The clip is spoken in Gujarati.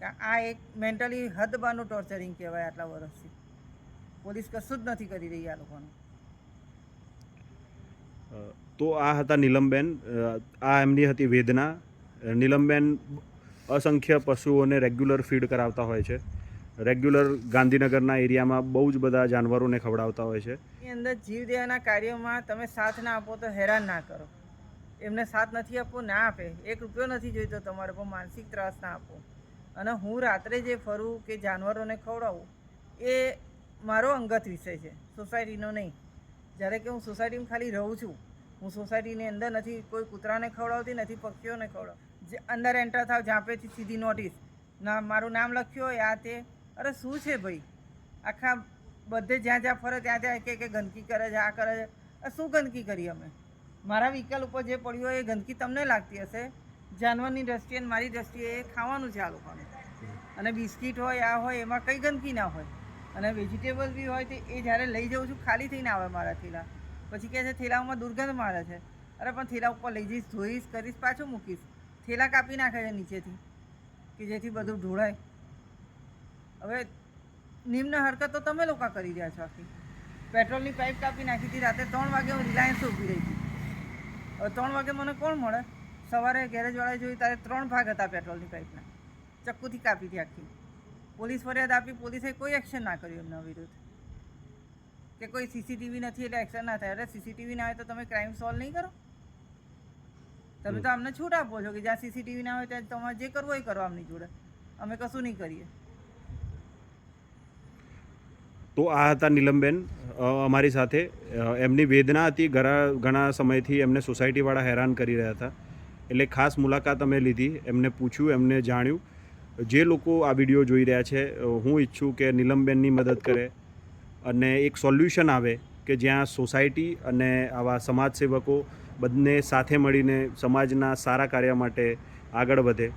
આ એક મેન્ટલી હદબારનું ટોર્ચરિંગ કહેવાય. આટલા વર્ષથી પોલીસ કશું જ નથી કરી રહી આ લોકોનું. તો આ હતા નીલમબેન. આ એમની હતી વેદના. નીલમબેન અસંખ્ય પશુઓને રેગ્યુલર ફીડ કરાવતા હોય છે. રેગ્યુલર ગાંધીનગરના એરિયામાં બહુ જ બધા જાનવરોને ખવડાવતા હોય છે. એની અંદર જીવદયાના કાર્યોમાં તમે સાથ ના આપો તો હેરાન ના કરો. એમને સાથ નથી આપવો, ના આપે. 1 રૂપિયો નથી જોઈતો તમારે, પણ માનસિક ત્રાસ ના આપો. અને હું રાત્રે જે ફરું કે જાનવરોને ખવડાવું એ મારો અંગત વિષય છે, સોસાયટીનો નહીં. જ્યારે કે હું સોસાયટીમાં ખાલી રહું છું, હું સોસાયટીની અંદર નથી કોઈ કૂતરાને ખવડાવતી, નથી પક્ષીઓને ખવડાવતી. જે અંદર એન્ટર થાવ ઝાંપેથી સીધી નોટિસ, ના મારું નામ લખ્યું હોય આ તે. અરે શું છે ભાઈ, આખા બધે જ્યાં જ્યાં ફરે ત્યાં ત્યાં કે ગંદકી કરે છે, આ કરે છે. શું ગંદકી કરી અમે? મારા વ્હીકલ ઉપર જે પડ્યું હોય એ ગંદકી તમને લાગતી હશે. જાનવરની દ્રષ્ટિએ અને મારી દ્રષ્ટિએ એ ખાવાનું છે આ લોકોને. અને બિસ્કિટ હોય આ હોય એમાં કંઈ ગંદકી ના હોય. અને વેજીટેબલ બી હોય તો એ જ્યારે લઈ જાઉં છું ખાલી થઈને આવે મારા થેલા. પછી કહે છે થેલાઓમાં દુર્ગંધ મારે છે. અરે પણ થેલા ઉપર લઈ જઈશ, ધોઈશ, કરીશ, પાછું મૂકીશ. થેલા કાપી નાખે છે નીચેથી કે જેથી બધું ઢોળાય. હવે નિમ્ન હરકત તો તમે લોકો કરી રહ્યા છો. આખી પેટ્રોલની પાઇપ કાપી નાખી હતી રાતે 3 વાગે. હું રિલાયન્સ ઊભી રહી હતી. હવે 3 વાગે મને કોણ મળે? સવારે ગેરેજવાળાએ જોયું ત્યારે 3 ભાગ હતા પેટ્રોલની પાઇપના. ચક્કુથી કાપી હતી આખી. પોલીસ ફરિયાદ આપી, પોલીસે કોઈ એક્શન ના કર્યું એમના વિરુદ્ધ. કે કોઈ સીસીટીવી નથી એટલે એક્શન ના થાય. અરે સીસીટીવી ના હોય તો તમે ક્રાઇમ સોલ્વ નહીં કરો? તમે તો અમને છૂટ આપો છો કે જ્યાં સીસીટીવી ના હોય ત્યાં તમારે જે કરવું હોય એ કરો આમની જોડે, અમે કશું નહીં કરીએ. તો આ હતા નીલમબેન અમારી સાથે. એમની વેદના હતી. ઘણા સમયથી એમને સોસાયટીવાળા હેરાન કરી રહ્યા હતા. એટલે ખાસ મુલાકાત અમે લીધી, એમને પૂછ્યું, એમને જાણ્યું. જે લોકો આ વિડીયો જોઈ રહ્યા છે, હું ઈચ્છું કે નીલમબેનની મદદ કરે અને એક સોલ્યુશન આવે કે જ્યાં સોસાયટી અને આવા સમાજસેવકો બંને સાથે મળીને સમાજના સારા કાર્ય માટે આગળ વધે.